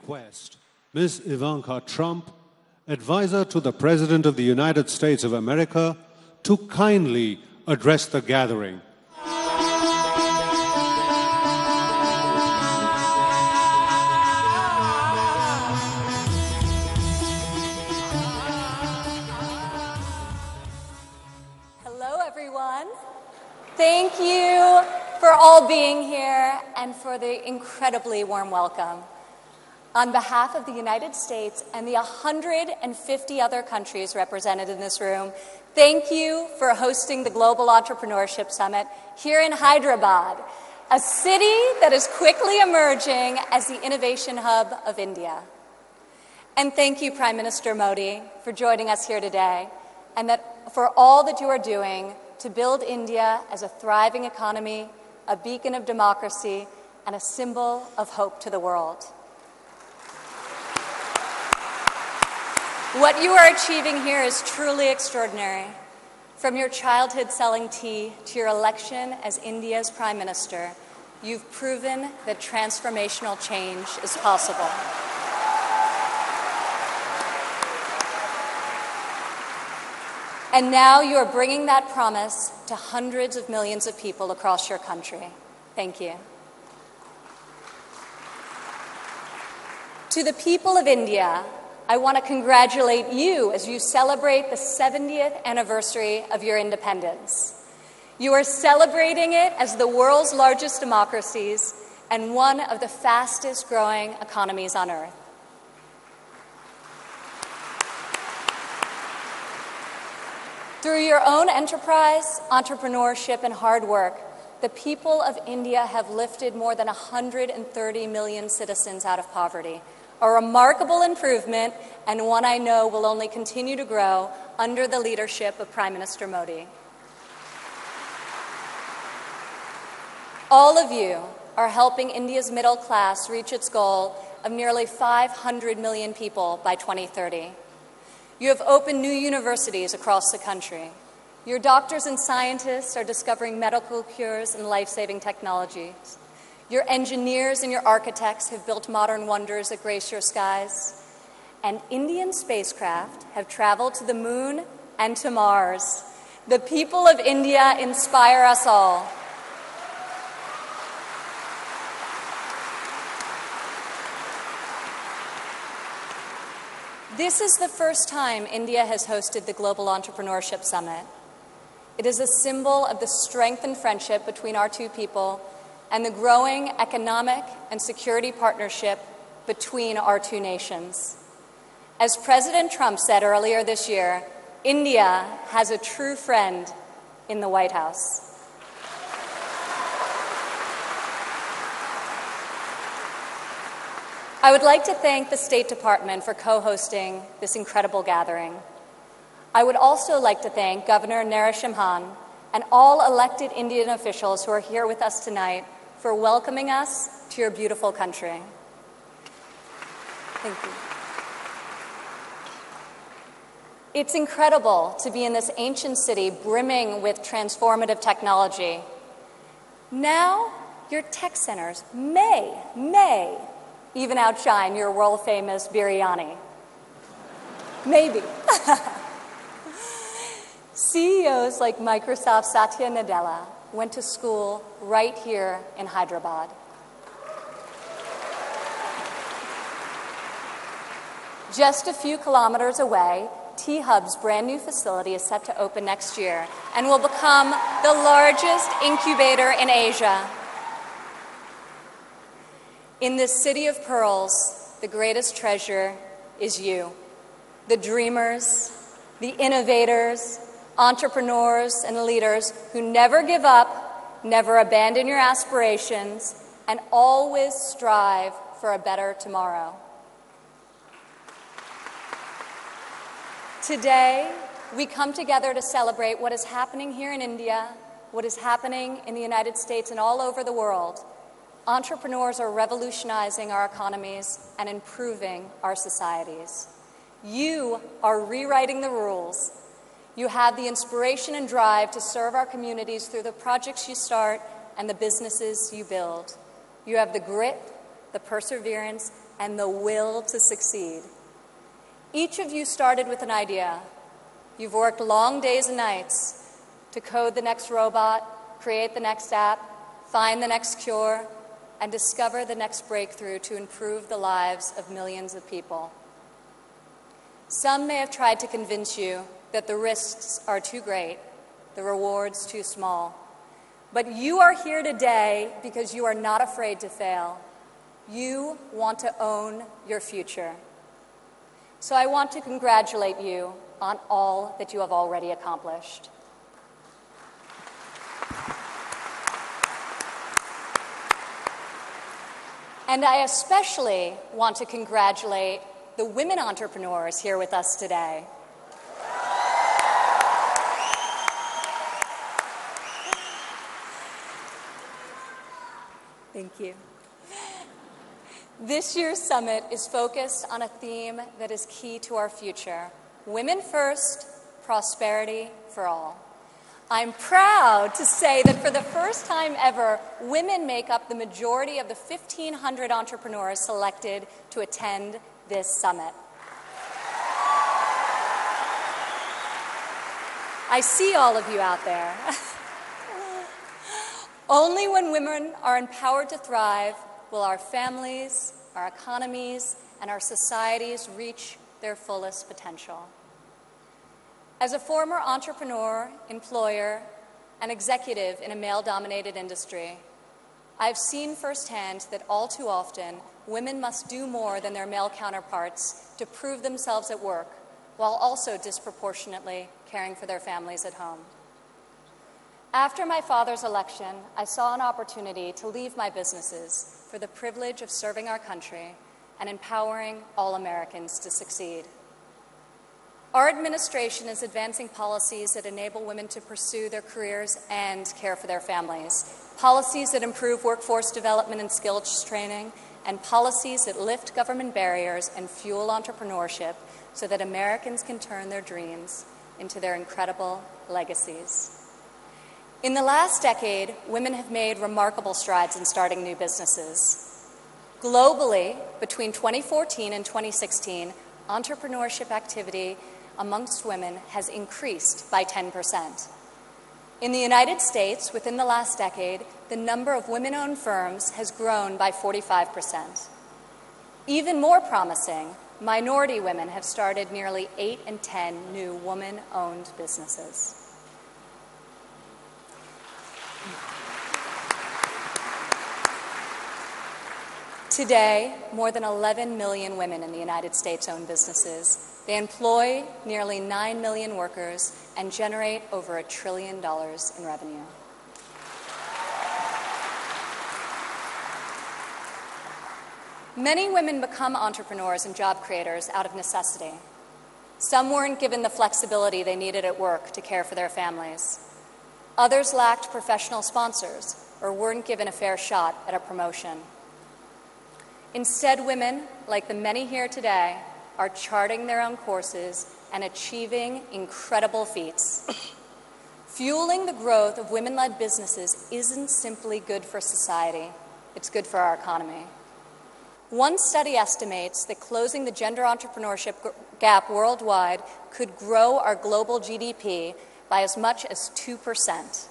request Ms. Ivanka Trump, advisor to the President of the United States of America, to kindly address the gathering. Hello, everyone. Thank you for all being here and for the incredibly warm welcome. On behalf of the United States and the 150 other countries represented in this room, thank you for hosting the Global Entrepreneurship Summit here in Hyderabad, a city that is quickly emerging as the innovation hub of India. And thank you, Prime Minister Modi, for joining us here today, and for all that you are doing to build India as a thriving economy, a beacon of democracy, and a symbol of hope to the world. What you are achieving here is truly extraordinary. From your childhood selling tea to your election as India's Prime Minister, you've proven that transformational change is possible. And now you are bringing that promise to hundreds of millions of people across your country. Thank you. To the people of India, I want to congratulate you as you celebrate the 70th anniversary of your independence. You are celebrating it as the world's largest democracies and one of the fastest growing economies on earth. Through your own enterprise, entrepreneurship, and hard work, the people of India have lifted more than 130 million citizens out of poverty. A remarkable improvement, and one I know will only continue to grow under the leadership of Prime Minister Modi. All of you are helping India's middle class reach its goal of nearly 500 million people by 2030. You have opened new universities across the country. Your doctors and scientists are discovering medical cures and life-saving technologies. Your engineers and your architects have built modern wonders that grace your skies. And Indian spacecraft have traveled to the moon and to Mars. The people of India inspire us all. This is the first time India has hosted the Global Entrepreneurship Summit. It is a symbol of the strength and friendship between our two people and the growing economic and security partnership between our two nations. As President Trump said earlier this year, India has a true friend in the White House. I would like to thank the State Department for co-hosting this incredible gathering. I would also like to thank Governor Narasimhan and all elected Indian officials who are here with us tonight for welcoming us to your beautiful country. Thank you. It's incredible to be in this ancient city brimming with transformative technology. Now, your tech centers may even outshine your world-famous biryani. Maybe. CEOs like Microsoft's Satya Nadella went to school right here in Hyderabad. Just a few kilometers away, T-Hub's brand new facility is set to open next year and will become the largest incubator in Asia. In this city of pearls, the greatest treasure is you, the dreamers, the innovators, entrepreneurs, and leaders who never give up, never abandon your aspirations, and always strive for a better tomorrow. Today, we come together to celebrate what is happening here in India, what is happening in the United States and all over the world. Entrepreneurs are revolutionizing our economies and improving our societies. You are rewriting the rules. You have the inspiration and drive to serve our communities through the projects you start and the businesses you build. You have the grit, the perseverance, and the will to succeed. Each of you started with an idea. You've worked long days and nights to code the next robot, create the next app, find the next cure, and discover the next breakthrough to improve the lives of millions of people. Some may have tried to convince you that the risks are too great, the rewards too small. But you are here today because you are not afraid to fail. You want to own your future. So I want to congratulate you on all that you have already accomplished. And I especially want to congratulate the women entrepreneurs here with us today. Thank you. This year's summit is focused on a theme that is key to our future: women first, prosperity for all. I'm proud to say that for the first time ever, women make up the majority of the 1,500 entrepreneurs selected to attend this summit. I see all of you out there. Only when women are empowered to thrive will our families, our economies, and our societies reach their fullest potential. As a former entrepreneur, employer, and executive in a male-dominated industry, I've seen firsthand that all too often, women must do more than their male counterparts to prove themselves at work, while also disproportionately caring for their families at home. After my father's election, I saw an opportunity to leave my businesses for the privilege of serving our country and empowering all Americans to succeed. Our administration is advancing policies that enable women to pursue their careers and care for their families, policies that improve workforce development and skills training, and policies that lift government barriers and fuel entrepreneurship so that Americans can turn their dreams into their incredible legacies. In the last decade, women have made remarkable strides in starting new businesses. Globally, between 2014 and 2016, entrepreneurship activity amongst women has increased by 10%. In the United States, within the last decade, the number of women-owned firms has grown by 45%. Even more promising, minority women have started nearly 8 in 10 new woman-owned businesses. Today, more than 11 million women in the United States own businesses. They employ nearly 9 million workers and generate over $1 trillion in revenue. Many women become entrepreneurs and job creators out of necessity. Some weren't given the flexibility they needed at work to care for their families. Others lacked professional sponsors or weren't given a fair shot at a promotion. Instead, women, like the many here today, are charting their own courses and achieving incredible feats. Fueling the growth of women-led businesses isn't simply good for society, it's good for our economy. One study estimates that closing the gender entrepreneurship gap worldwide could grow our global GDP by as much as 2%.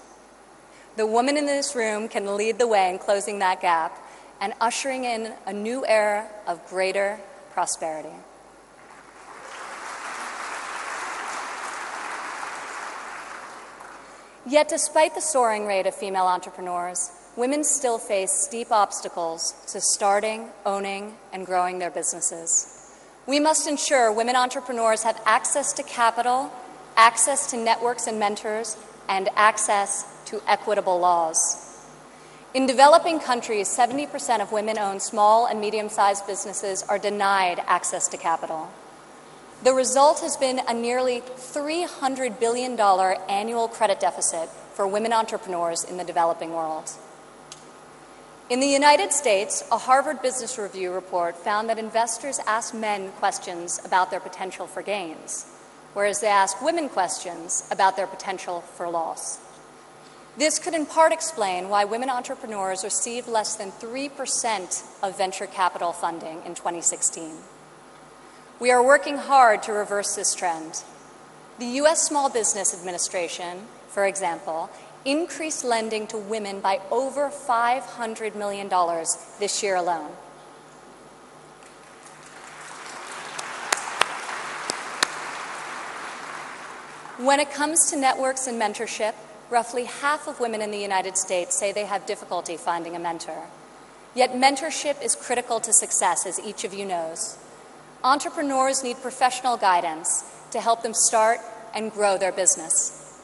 The woman in this room can lead the way in closing that gap and ushering in a new era of greater prosperity. Yet despite the soaring rate of female entrepreneurs, women still face steep obstacles to starting, owning, and growing their businesses. We must ensure women entrepreneurs have access to capital, access to networks and mentors, and access to equitable laws. In developing countries, 70% of women-owned small and medium-sized businesses are denied access to capital. The result has been a nearly $300 billion annual credit deficit for women entrepreneurs in the developing world. In the United States, a Harvard Business Review report found that investors ask men questions about their potential for gains, whereas they ask women questions about their potential for loss. This could in part explain why women entrepreneurs received less than 3% of venture capital funding in 2016. We are working hard to reverse this trend. The U.S. Small Business Administration, for example, increased lending to women by over $500 million this year alone. When it comes to networks and mentorship, roughly half of women in the United States say they have difficulty finding a mentor. Yet mentorship is critical to success, as each of you knows. Entrepreneurs need professional guidance to help them start and grow their business.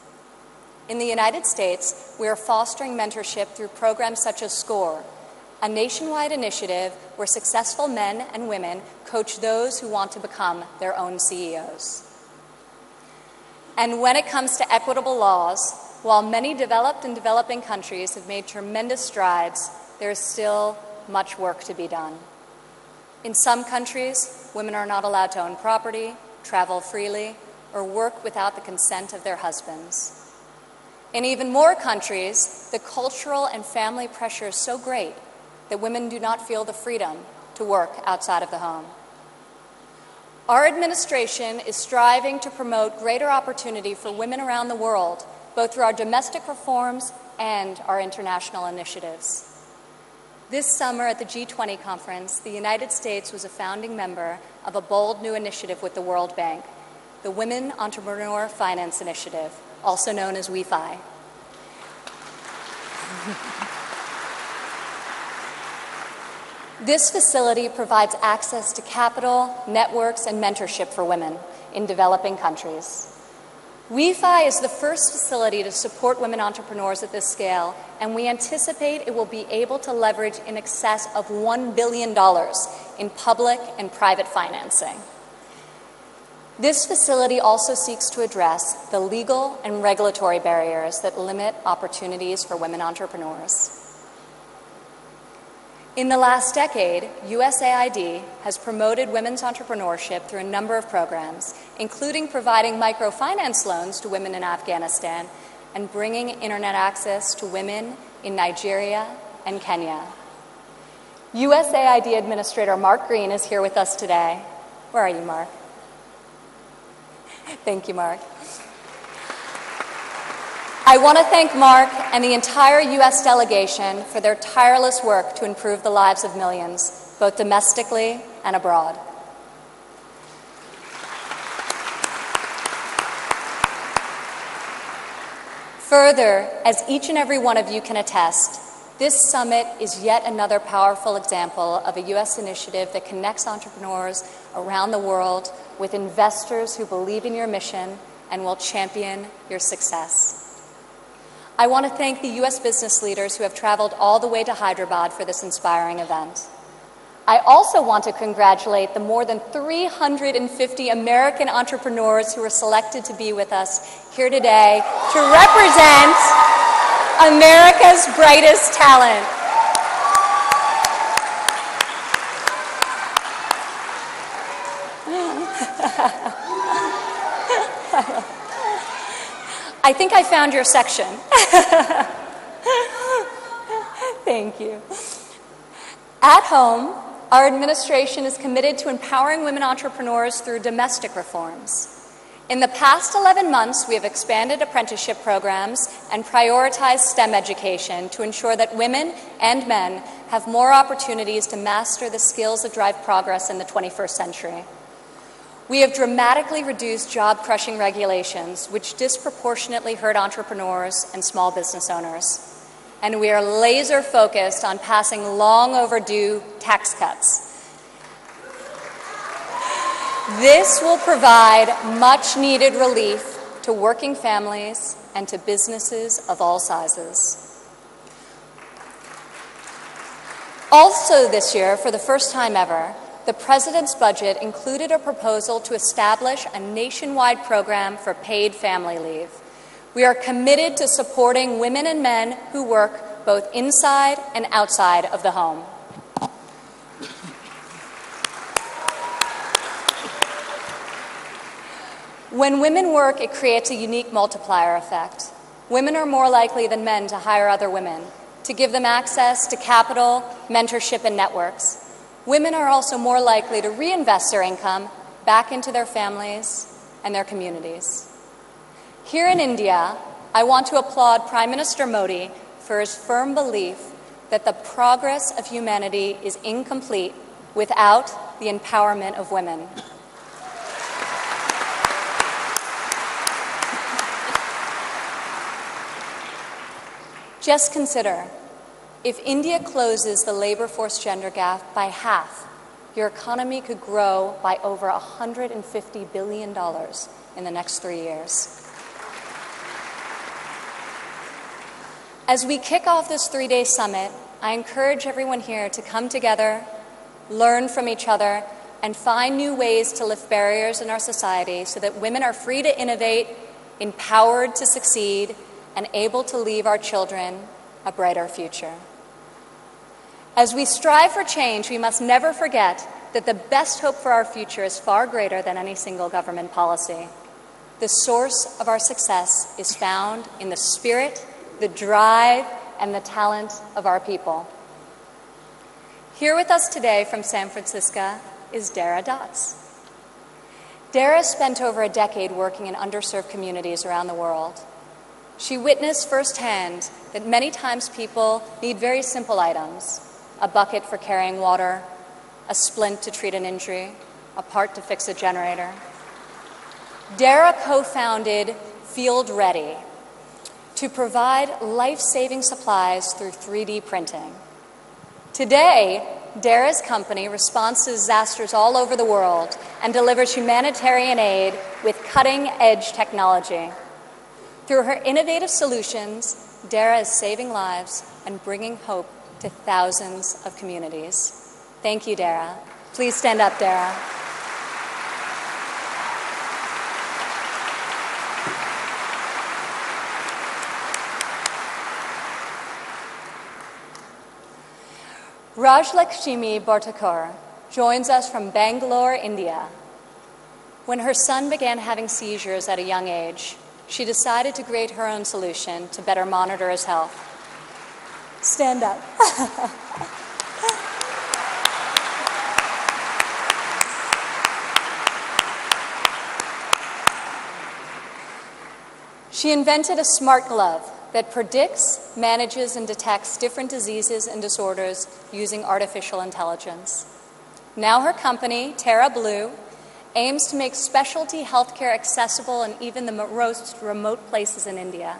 In the United States, we are fostering mentorship through programs such as SCORE, a nationwide initiative where successful men and women coach those who want to become their own CEOs. And when it comes to equitable laws, while many developed and developing countries have made tremendous strides, there is still much work to be done. In some countries, women are not allowed to own property, travel freely, or work without the consent of their husbands. In even more countries, the cultural and family pressure is so great that women do not feel the freedom to work outside of the home. Our administration is striving to promote greater opportunity for women around the world, both through our domestic reforms and our international initiatives. This summer at the G20 conference, the United States was a founding member of a bold new initiative with the World Bank, the Women Entrepreneur Finance Initiative, also known as WEFI. This facility provides access to capital, networks, and mentorship for women in developing countries. WEFI is the first facility to support women entrepreneurs at this scale, and we anticipate it will be able to leverage in excess of $1 billion in public and private financing. This facility also seeks to address the legal and regulatory barriers that limit opportunities for women entrepreneurs. In the last decade, USAID has promoted women's entrepreneurship through a number of programs, including providing microfinance loans to women in Afghanistan and bringing internet access to women in Nigeria and Kenya. USAID Administrator Mark Green is here with us today. Where are you, Mark? Thank you, Mark. I want to thank Mark and the entire U.S. delegation for their tireless work to improve the lives of millions, both domestically and abroad. Further, as each and every one of you can attest, this summit is yet another powerful example of a U.S. initiative that connects entrepreneurs around the world with investors who believe in your mission and will champion your success. I want to thank the U.S. business leaders who have traveled all the way to Hyderabad for this inspiring event. I also want to congratulate the more than 350 American entrepreneurs who were selected to be with us here today to represent America's brightest talent. I think I found your section. Thank you. At home, our administration is committed to empowering women entrepreneurs through domestic reforms. In the past 11 months, we have expanded apprenticeship programs and prioritized STEM education to ensure that women and men have more opportunities to master the skills that drive progress in the 21st century. We have dramatically reduced job-crushing regulations, which disproportionately hurt entrepreneurs and small business owners. And we are laser-focused on passing long-overdue tax cuts. This will provide much-needed relief to working families and to businesses of all sizes. Also this year, for the first time ever, the President's budget included a proposal to establish a nationwide program for paid family leave. We are committed to supporting women and men who work both inside and outside of the home. When women work, it creates a unique multiplier effect. Women are more likely than men to hire other women, to give them access to capital, mentorship, and networks. Women are also more likely to reinvest their income back into their families and their communities. Here in India, I want to applaud Prime Minister Modi for his firm belief that the progress of humanity is incomplete without the empowerment of women. Just consider, if India closes the labor force gender gap by half, your economy could grow by over $150 billion in the next 3 years. As we kick off this 3-day summit, I encourage everyone here to come together, learn from each other, and find new ways to lift barriers in our society so that women are free to innovate, empowered to succeed, and able to leave our children a brighter future. As we strive for change, we must never forget that the best hope for our future is far greater than any single government policy. The source of our success is found in the spirit, the drive, and the talent of our people. Here with us today from San Francisco is Dara Dotz. Dara spent over a decade working in underserved communities around the world. She witnessed firsthand that many times people need very simple items: a bucket for carrying water, a splint to treat an injury, a part to fix a generator. Dara co-founded Field Ready to provide life-saving supplies through 3D printing. Today, Dara's company responds to disasters all over the world and delivers humanitarian aid with cutting-edge technology. Through her innovative solutions, Dara is saving lives and bringing hope to thousands of communities. Thank you, Dara. Please stand up, Dara. Rajlakshmi Bhartakar joins us from Bangalore, India. When her son began having seizures at a young age, she decided to create her own solution to better monitor his health. Stand up. She invented a smart glove that predicts, manages, and detects different diseases and disorders using artificial intelligence. Now her company, Terra Blue, aims to make specialty healthcare accessible in even the most remote places in India.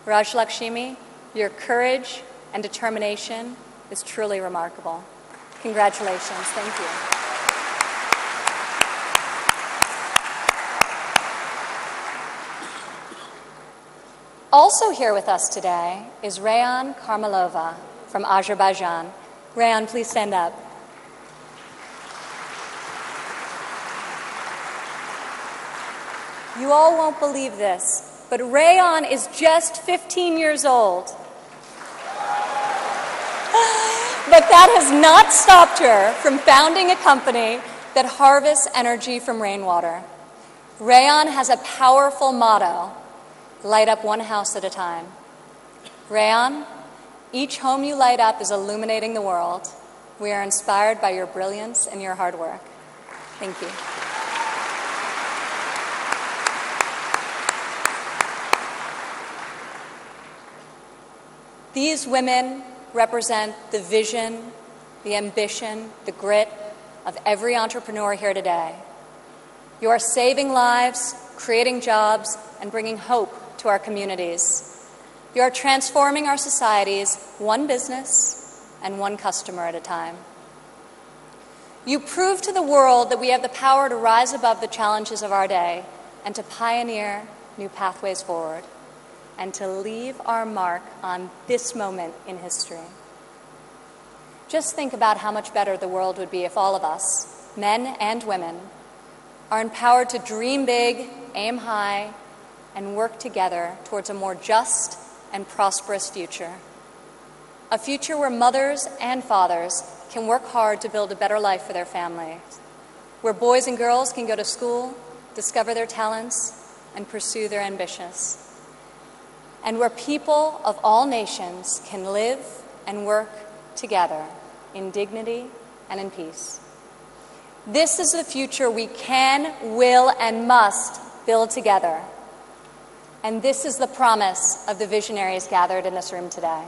Rajlakshmi, your courage and determination is truly remarkable. Congratulations. Thank you. Also here with us today is Rayan Karmalova from Azerbaijan. Rayan, please stand up. You all won't believe this, but Rayan is just 15 years old. But that has not stopped her from founding a company that harvests energy from rainwater. Rayan has a powerful motto: light up one house at a time. Rayan, each home you light up is illuminating the world. We are inspired by your brilliance and your hard work. Thank you. These women represent the vision, the ambition, the grit of every entrepreneur here today. You are saving lives, creating jobs, and bringing hope to our communities. You are transforming our societies one business and one customer at a time. You prove to the world that we have the power to rise above the challenges of our day and to pioneer new pathways forward and to leave our mark on this moment in history. Just think about how much better the world would be if all of us, men and women, are empowered to dream big, aim high, and work together towards a more just and prosperous future. A future where mothers and fathers can work hard to build a better life for their families, where boys and girls can go to school, discover their talents, and pursue their ambitions. and where people of all nations can live and work together in dignity and in peace. This is the future we can, will, and must build together. And this is the promise of the visionaries gathered in this room today.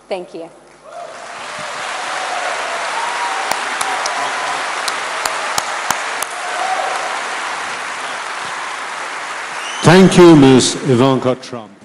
Thank you. Thank you, Ms. Ivanka Trump.